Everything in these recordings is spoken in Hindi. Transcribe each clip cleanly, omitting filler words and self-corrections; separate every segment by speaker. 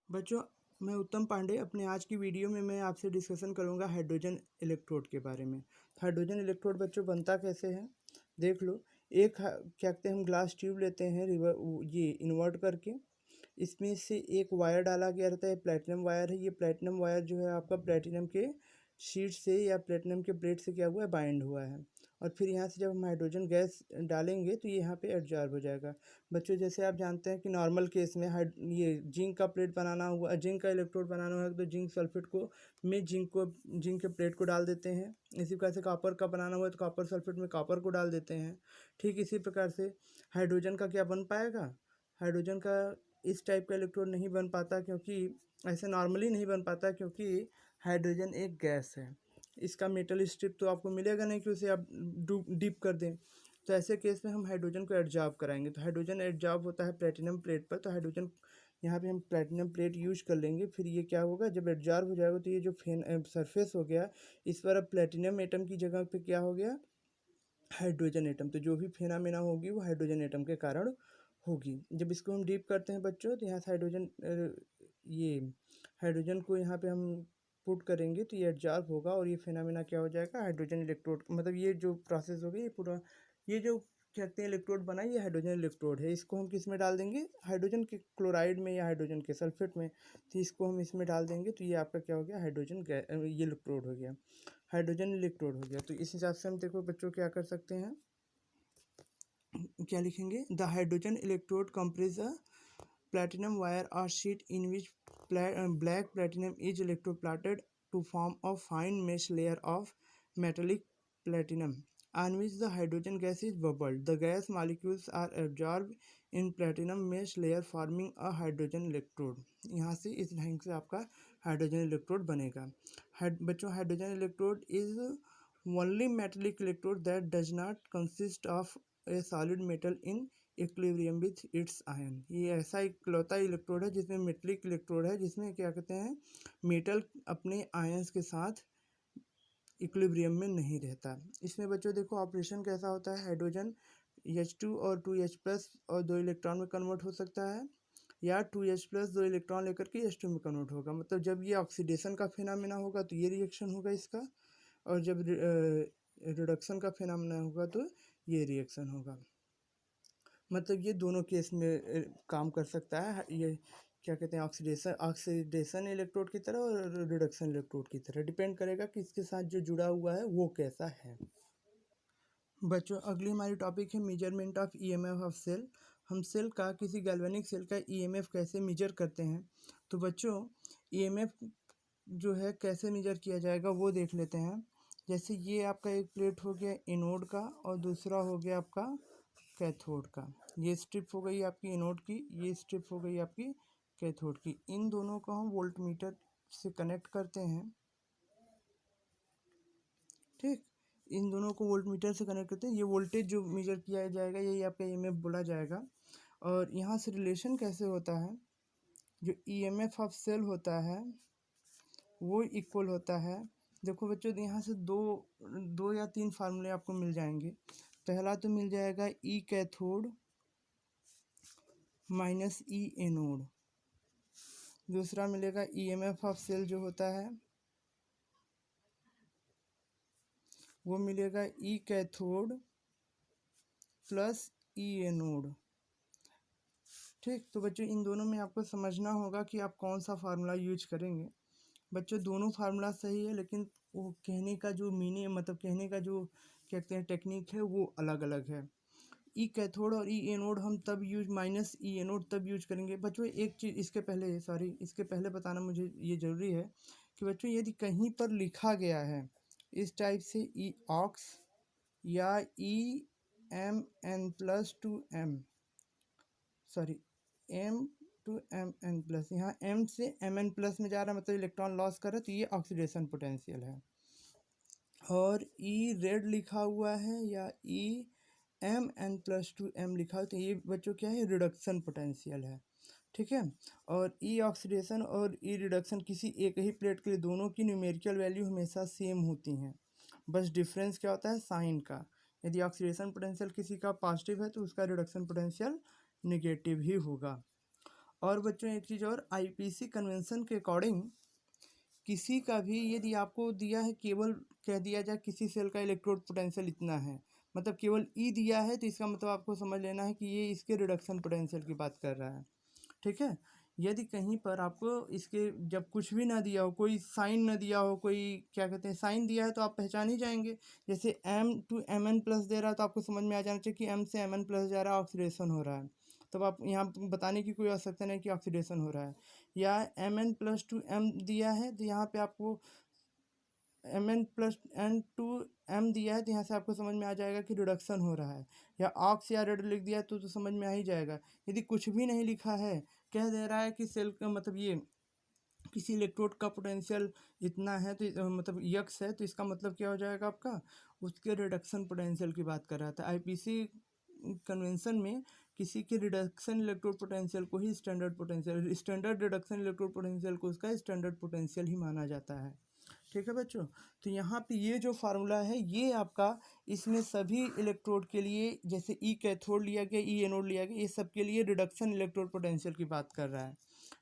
Speaker 1: बच्चों, मैं उत्तम पांडे अपने आज की वीडियो में मैं आपसे डिस्कशन करूंगा हाइड्रोजन इलेक्ट्रोड के बारे में। हाइड्रोजन इलेक्ट्रोड बच्चों बनता कैसे है, देख लो। क्या कहते हैं, हम ग्लास ट्यूब लेते हैं ये इन्वर्ट करके। इसमें से एक वायर डाला गया रहता है, प्लेटिनम वायर है। ये प्लेटिनम वायर जो है आपका प्लेटिनम के शीट से या प्लेटिनम के प्लेट से क्या हुआ है, बाइंड हुआ है। और फिर यहाँ से जब हम हाइड्रोजन गैस डालेंगे तो ये यहाँ पे एब्जॉर्ब हो जाएगा। बच्चों, जैसे आप जानते हैं कि नॉर्मल केस में ये जिंक का प्लेट बनाना हुआ, जिंक का इलेक्ट्रोड बनाना हुआ तो जिंक सल्फेट को में जिंक के प्लेट को डाल देते हैं। इसी प्रकार से कॉपर का बनाना हुआ तो कॉपर सल्फेट में कॉपर को डाल देते हैं। ठीक इसी प्रकार से हाइड्रोजन का क्या बन पाएगा, हाइड्रोजन का इस टाइप का इलेक्ट्रोड नहीं बन पाता, क्योंकि ऐसे नॉर्मली नहीं बन पाता, क्योंकि हाइड्रोजन एक गैस है। इसका मेटल स्ट्रिप तो आपको मिलेगा नहीं कि उसे आप डीप कर दें। तो ऐसे केस में हम हाइड्रोजन को एडजॉर्ब कराएंगे। तो हाइड्रोजन एडजॉर्ब होता है प्लेटिनम प्लेट पर। तो हाइड्रोजन यहाँ पे हम प्लेटिनम प्लेट यूज कर लेंगे। फिर ये क्या होगा, जब एडजॉर्ब हो जाएगा तो ये जो सरफेस हो गया, इस पर अब प्लेटिनम एटम की जगह पे क्या हो गया, हाइड्रोजन एटम। तो जो भी फेनामेना होगी वो हाइड्रोजन एटम के कारण होगी। जब इसको हम डीप करते हैं बच्चों, तो यहाँ से ये हाइड्रोजन को यहाँ पे हम पुट करेंगे तो ये एडजॉर्ब होगा और ये फेनामेना क्या हो जाएगा, हाइड्रोजन इलेक्ट्रोड। मतलब ये जो प्रोसेस होगी, ये पूरा ये जो कहते हैं इलेक्ट्रोड बना, ये हाइड्रोजन इलेक्ट्रोड है। इसको हम किस में डाल देंगे, हाइड्रोजन के क्लोराइड में या हाइड्रोजन के सल्फेट में। तो इसको हम इसमें डाल देंगे तो ये आपका क्या हो गया, ये इलेक्ट्रोड हो गया, हाइड्रोजन इलेक्ट्रोड हो गया। तो इस हिसाब से हम देखो बच्चों क्या कर सकते हैं, क्या लिखेंगे, the hydrogen electrode compress a platinum wire or sheet in which black platinum is electroplated to form a fine mesh layer of metallic platinum on which the hydrogen gas is bubbled. The gas molecules are absorbed in platinum mesh layer forming a hydrogen electrode. यहाँ से इस ढंग से आपका हाइड्रोजन इलेक्ट्रोड बनेगा। बच्चों, hydrogen electrode is only metallic electrode that does not consist of a solid metal in equilibrium with its ion. ये ऐसा इकलौता इलेक्ट्रोड है जिसमें मेटलिक इलेक्ट्रोड है, जिसमें क्या कहते हैं, मेटल अपने आयंस के साथ इक्विलिब्रियम में नहीं रहता। इसमें बच्चों देखो ऑपरेशन कैसा होता है, हाइड्रोजन H2 और 2H+ और 2 इलेक्ट्रॉन में कन्वर्ट हो सकता है, या 2H+ 2 इलेक्ट्रॉन लेकर के H2 में कन्वर्ट होगा। मतलब जब ये ऑक्सीडेशन का फिनोमेना होगा तो ये रिएक्शन होगा इसका, और जब रिडक्शन का फिनोमेना होगा तो ये रिएक्शन होगा। मतलब ये दोनों केस में काम कर सकता है। ये क्या कहते हैं, ऑक्सीडेशन इलेक्ट्रोड की तरह और रिडक्शन इलेक्ट्रोड की तरह, डिपेंड करेगा कि इसके साथ जो जुड़ा हुआ है वो कैसा है। बच्चों, अगली हमारी टॉपिक है measurement of EMF of cell. हम सेल का, किसी गैल्वेनिक सेल का ईएमएफ कैसे मेजर करते हैं। तो बच्चों, ईएमएफ जो है कैसे मेजर किया जाएगा वो देख लेते हैं। जैसे ये आपका एक प्लेट हो गया एनोड का और दूसरा हो गया आपका कैथोड का। ये स्ट्रिप हो गई आपकी एनोड की, ये स्ट्रिप हो गई आपकी कैथोड की। इन दोनों को हम वोल्टमीटर से कनेक्ट करते हैं। ठीक, इन दोनों को वोल्टमीटर से कनेक्ट करते हैं। ये वोल्टेज जो मेजर किया जाएगा यही आपका ईएमएफ बोला जाएगा। और यहाँ से रिलेशन कैसे होता है, जो ईएमएफ ऑफ सेल होता है वो इक्वल होता है। देखो बच्चों, यहाँ से दो या तीन फार्मूले आपको मिल जाएंगे। पहला तो मिल जाएगा ई कैथोड माइनस ई एनोड। दूसरा मिलेगा ईएमएफ ऑफ सेल जो होता है वो मिलेगा ई कैथोड प्लस ई एनोड। ठीक, तो बच्चों इन दोनों में आपको समझना होगा कि आप कौन सा फार्मूला यूज करेंगे। बच्चों दोनों फार्मूला सही है, लेकिन वो कहने का जो मीनिंग, मतलब कहने का जो कहते हैं टेक्निक है वो अलग अलग है। ई कैथोड और ई एनोड हम तब यूज, माइनस ई एनोड तब यूज करेंगे। बच्चों एक चीज़ इसके पहले बताना मुझे ये ज़रूरी है कि बच्चों यदि कहीं पर लिखा गया है इस टाइप से ई ऑक्स या E M N plus two M, sorry M two M N plus, यहाँ एम से एम एन प्लस में जा रहा है, मतलब इलेक्ट्रॉन लॉस कर रहा है, तो ये ऑक्सीडेशन पोटेंशियल है। और ई रेड लिखा हुआ है या E M N plus two M लिखा है तो ये बच्चों क्या है, रिडक्शन पोटेंशियल है। ठीक है, और ई ऑक्सीडेशन और ई रिडक्शन किसी एक ही प्लेट के लिए दोनों की न्यूमेरिकल वैल्यू हमेशा सेम होती हैं, बस डिफरेंस क्या होता है, साइन का। यदि ऑक्सीडेशन पोटेंशियल किसी का पॉजिटिव है तो उसका रिडक्शन पोटेंशियल निगेटिव ही होगा। और बच्चों एक चीज़ और, आईपीसी कन्वेंशन के अकॉर्डिंग किसी का भी यदि आपको दिया है, केवल कह दिया जाए किसी सेल का इलेक्ट्रोड पोटेंशियल इतना है, मतलब केवल ई दिया है, तो इसका मतलब आपको समझ लेना है कि ये इसके रिडक्शन पोटेंशियल की बात कर रहा है। ठीक है। यदि कहीं पर आपको इसके जब कुछ भी ना दिया हो, कोई साइन ना दिया हो, कोई क्या कहते हैं साइन दिया है, तो आप पहचान ही जाएंगे। जैसे M to Mn प्लस दे रहा है तो आपको समझ में आ जाना चाहिए कि M से Mn प्लस जा रहा है, ऑक्सीडेशन हो रहा है। तब आप यहाँ बताने की कोई आवश्यकता नहीं कि ऑक्सीडेशन हो रहा है। या Mn प्लस टू M दिया है तो यहाँ पे आपको Mn plus N two M दिया है, तो यहाँ से आपको समझ में आ जाएगा कि रिडक्शन हो रहा है। या ऑक्स या रेड लिख दिया तो समझ में आ ही जाएगा। यदि कुछ भी नहीं लिखा है, कह दे रहा है कि सेल का मतलब ये किसी इलेक्ट्रोड का पोटेंशियल इतना है, तो मतलब यक्स है, तो इसका मतलब क्या हो जाएगा आपका, उसके रिडक्शन पोटेंशियल की बात कर रहा था। आईपीसी कन्वेंशन में किसी के रिडक्शन इलेक्ट्रोड पोटेंशियल को ही स्टैंडर्ड रिडक्शन इलेक्ट्रोड पोटेंशियल को उसका स्टैंडर्ड पोटेंशियल ही माना जाता है। ठीक है बच्चों। तो यहाँ पे ये जो फार्मूला है ये आपका, इसमें सभी इलेक्ट्रोड के लिए, जैसे ई कैथोड लिया गया, ई एनोड लिया गया, ये सब के लिए रिडक्शन इलेक्ट्रोड पोटेंशियल की बात कर रहा है।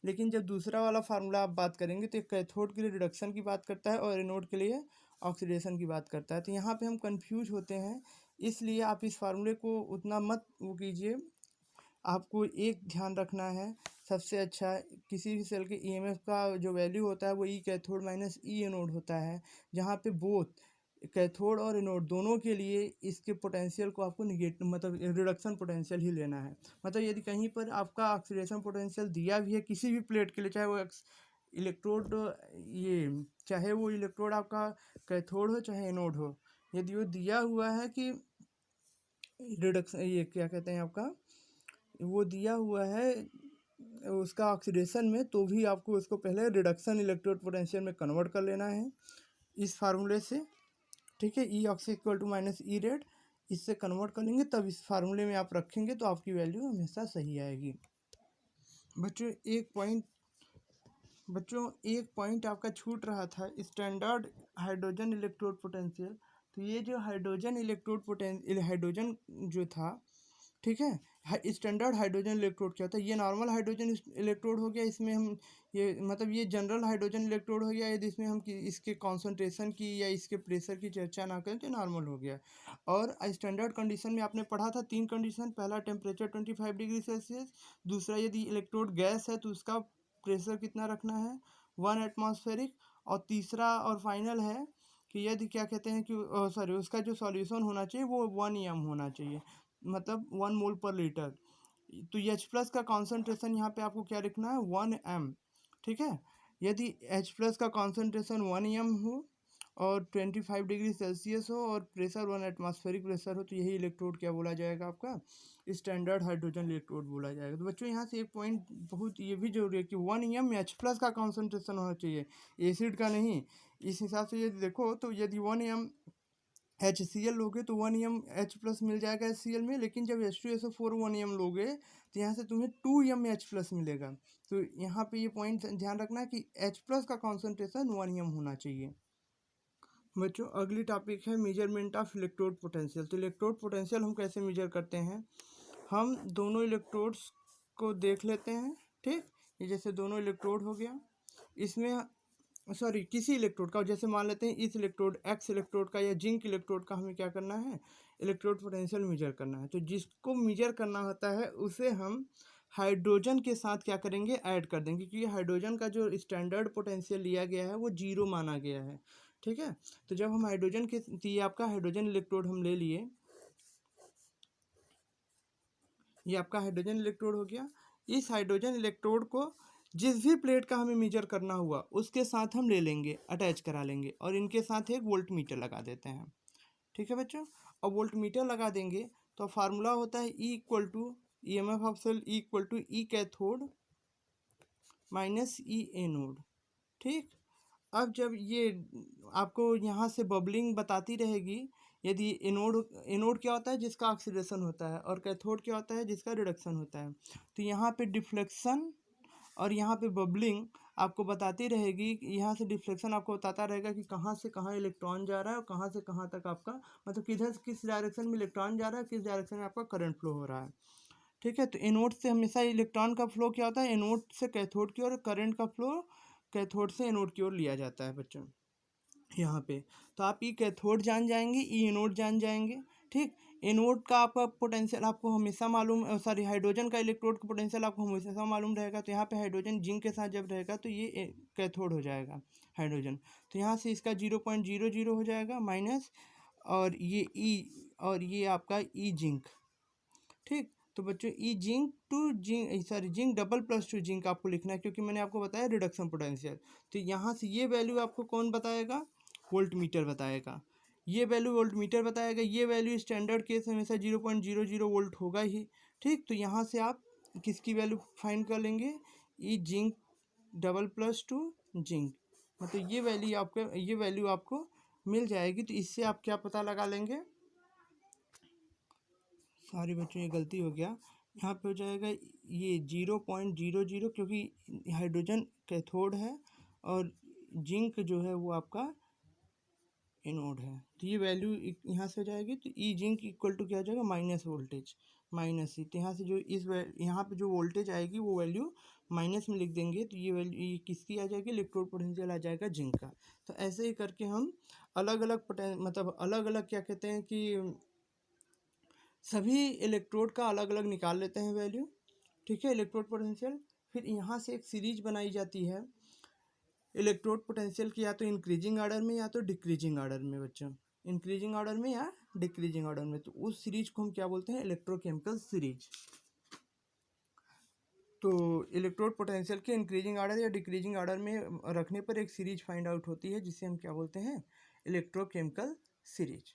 Speaker 1: लेकिन जब दूसरा वाला फार्मूला आप बात करेंगे तो कैथोड के लिए रिडक्शन की बात करता है और एनोड के लिए ऑक्सीडेशन की बात करता है। तो यहाँ पे हम कंफ्यूज होते हैं, इसलिए आप इस फार्मूले को उतना मत वो कीजिए। आपको एक ध्यान रखना है, सबसे अच्छा किसी भी सेल के ईएमएफ का जो वैल्यू होता है वो ई कैथोड माइनस ई एनोड होता है, जहाँ पे बोथ कैथोड और एनोड दोनों के लिए इसके पोटेंशियल को आपको निगेटिव मतलब रिडक्शन पोटेंशियल ही लेना है। मतलब यदि कहीं पर आपका ऑक्सीडेशन पोटेंशियल दिया भी है किसी भी प्लेट के लिए, चाहे वो इलेक्ट्रोड ये चाहे वो इलेक्ट्रोड आपका कैथोड हो चाहे एनोड हो, यदि वो दिया हुआ है कि रिडक्शन ये क्या कहते हैं आपका, वो दिया हुआ है उसका ऑक्सीडेशन में, तो भी आपको उसको पहले रिडक्शन इलेक्ट्रोड पोटेंशियल में कन्वर्ट कर लेना है इस फार्मूले से। ठीक है। E oxy equal to minus E red, इससे कन्वर्ट कर लेंगे, तब इस फार्मूले में आप रखेंगे तो आपकी वैल्यू हमेशा सही आएगी। बच्चों एक पॉइंट आपका छूट रहा था, स्टैंडर्ड हाइड्रोजन इलेक्ट्रोड पोटेंशियल। तो ये जो हाइड्रोजन जो था, ठीक है, स्टैंडर्ड हाइड्रोजन इलेक्ट्रोड क्या होता है, ये नॉर्मल हाइड्रोजन इलेक्ट्रोड हो गया, इसमें हम ये मतलब ये जनरल हाइड्रोजन इलेक्ट्रोड हो गया यदि इसमें हम इसके कॉन्सेंट्रेशन की या इसके प्रेशर की चर्चा ना करें तो नॉर्मल हो गया। और स्टैंडर्ड कंडीशन में आपने पढ़ा था 3 कंडीशन, पहला टेम्परेचर 25 डिग्री सेल्सियस, दूसरा यदि इलेक्ट्रोड गैस है तो उसका प्रेशर कितना रखना है 1 एटमॉस्फेरिक, और तीसरा और फाइनल है कि यदि क्या कहते हैं कि सॉरी उसका जो सॉल्यूशन होना चाहिए वो 1 एम होना चाहिए, मतलब 1 मोल पर लीटर। तो H प्लस का कॉन्सेंट्रेशन यहाँ पे आपको क्या लिखना है 1 एम। ठीक है। यदि H प्लस का कॉन्सेंट्रेशन 1 एम हो और 25 डिग्री सेल्सियस हो और प्रेशर 1 एटमॉस्फेरिक प्रेशर हो, तो यही इलेक्ट्रोड क्या बोला जाएगा आपका, स्टैंडर्ड हाइड्रोजन इलेक्ट्रोड बोला जाएगा। तो बच्चों यहाँ से एक पॉइंट बहुत ये भी जरूरी है कि 1 एम H प्लस का कॉन्सेंट्रेशन होना चाहिए, एसिड का नहीं। इस हिसाब से यदि देखो तो यदि 1 एम HCl लोगे तो 1 एम H प्लस मिल जाएगा HCl में, लेकिन जब H2SO4 1 एम लोगे तो यहाँ से तुम्हें 2 एम H प्लस मिलेगा। तो यहाँ पे ये पॉइंट ध्यान रखना है कि H प्लस का कॉन्सेंट्रेशन 1 एम होना चाहिए। बच्चों अगली टॉपिक है मेजरमेंट ऑफ इलेक्ट्रोड पोटेंशियल। तो इलेक्ट्रोड पोटेंशियल हम कैसे मेजर करते हैं, हम दोनों इलेक्ट्रोड्स को देख लेते हैं। ठीक, ये जैसे दोनों इलेक्ट्रोड हो गया, इसमें सॉरी किसी इलेक्ट्रोड का, जैसे मान लेते हैं इस इलेक्ट्रोड एक्स इलेक्ट्रोड का या जिंक इलेक्ट्रोड का हमें क्या करना है, इलेक्ट्रोड पोटेंशियल मेजर करना है। तो जिसको मेजर करना होता है उसे हम हाइड्रोजन के साथ क्या करेंगे, ऐड कर देंगे, क्योंकि हाइड्रोजन का जो स्टैंडर्ड पोटेंशियल लिया गया है वो 0 माना गया है। ठीक है। तो जब हम हाइड्रोजन के, ये आपका हाइड्रोजन इलेक्ट्रोड हम ले लिए, ये आपका हाइड्रोजन इलेक्ट्रोड हो गया। इस हाइड्रोजन इलेक्ट्रोड को जिस भी प्लेट का हमें मेजर करना हुआ उसके साथ हम ले लेंगे, अटैच करा लेंगे, और इनके साथ एक वोल्ट मीटर लगा देते हैं। ठीक है बच्चों। और वोल्ट मीटर लगा देंगे तो फार्मूला होता है E equal to E M F of cell E equal to E cathode minus E anode. ठीक। अब जब ये आपको यहाँ से बबलिंग बताती रहेगी, यदि एनोड क्या होता है, जिसका ऑक्सीडेशन होता है, और कैथोड क्या होता है, जिसका रिडक्शन होता है। तो यहाँ पे डिफ्लेक्शन और यहाँ पे बबलिंग आपको बताती रहेगी, यहाँ से डिफ्लेक्शन आपको बताता रहेगा कि कहाँ से कहाँ इलेक्ट्रॉन जा रहा है और कहाँ से कहाँ तक आपका मतलब किधर किस डायरेक्शन में इलेक्ट्रॉन जा रहा है, किस डायरेक्शन में आपका करंट फ्लो हो रहा है। ठीक है। तो एनोड से हमेशा इलेक्ट्रॉन का फ्लो क्या होता है, एनोड से कैथोड की ओर, करंट का फ्लो कैथोड से एनोड की ओर लिया जाता है बच्चों यहाँ पे। तो आप ई कैथोड जान जाएंगे, ई एनोड जान जाएंगे। ठीक, एनोड का आपका पोटेंशियल आपको हमेशा मालूम, सॉरी हाइड्रोजन का इलेक्ट्रोड का पोटेंशियल आपको हमेशा मालूम रहेगा। तो यहाँ पे हाइड्रोजन जिंक के साथ जब रहेगा तो ये कैथोड हो जाएगा हाइड्रोजन। तो यहाँ से इसका 0.00 हो जाएगा माइनस, और ये ई, और ये आपका ई जिंक। ठीक, तो बच्चों E zinc to zinc, sorry zinc double plus to zinc आपको लिखना है, क्योंकि मैंने आपको बताया रिडक्शन पोटेंशियल। तो यहाँ से ये वैल्यू आपको कौन बताएगा, वोल्ट मीटर बताएगा। ये वैल्यू वोल्ट मीटर बताएगा। ये वैल्यू स्टैंडर्ड केस में हमेशा 0.00 वोल्ट होगा ही। ठीक, तो यहाँ से आप किसकी वैल्यू फाइंड कर लेंगे, E zinc double plus to zinc, मतलब ये वैल्यू आपको मिल जाएगी। तो इससे आप क्या पता लगा लेंगे, सॉरी बच्चों ये गलती हो गया, यहाँ पे हो जाएगा ये 0.00, क्योंकि हाइड्रोजन कैथोड है और जिंक जो है वो आपका एनोड है। तो ये वैल्यू यहाँ से हो जाएगी। तो ई जिंक इक्वल टू क्या हो जाएगा, माइनस वोल्टेज, माइनस ही। तो यहाँ से जो यहाँ पे जो वोल्टेज आएगी वो वैल्यू माइनस में लिख देंगे। तो ये वैल्यू ये किसकी आ जाएगी, इलेक्ट्रोड पोटेंशियल आ जाएगा जिंक का। तो ऐसे ही करके हम अलग अलग मतलब अलग अलग क्या कहते हैं कि सभी इलेक्ट्रोड का अलग अलग निकाल लेते हैं वैल्यू। ठीक है, इलेक्ट्रोड पोटेंशियल। फिर यहाँ से एक सीरीज बनाई जाती है इलेक्ट्रोड पोटेंशियल की, या तो इंक्रीजिंग ऑर्डर में या तो डिक्रीजिंग ऑर्डर में बच्चों, इंक्रीजिंग ऑर्डर में या डिक्रीजिंग ऑर्डर में। तो उस सीरीज को हम क्या बोलते हैं, इलेक्ट्रोकेमिकल सीरीज। तो इलेक्ट्रोड पोटेंशियल के इंक्रीजिंग ऑर्डर या डिक्रीजिंग ऑर्डर में रखने पर एक सीरीज फाइंड आउट होती है, जिसे हम क्या बोलते हैं, इलेक्ट्रोकेमिकल सीरीज।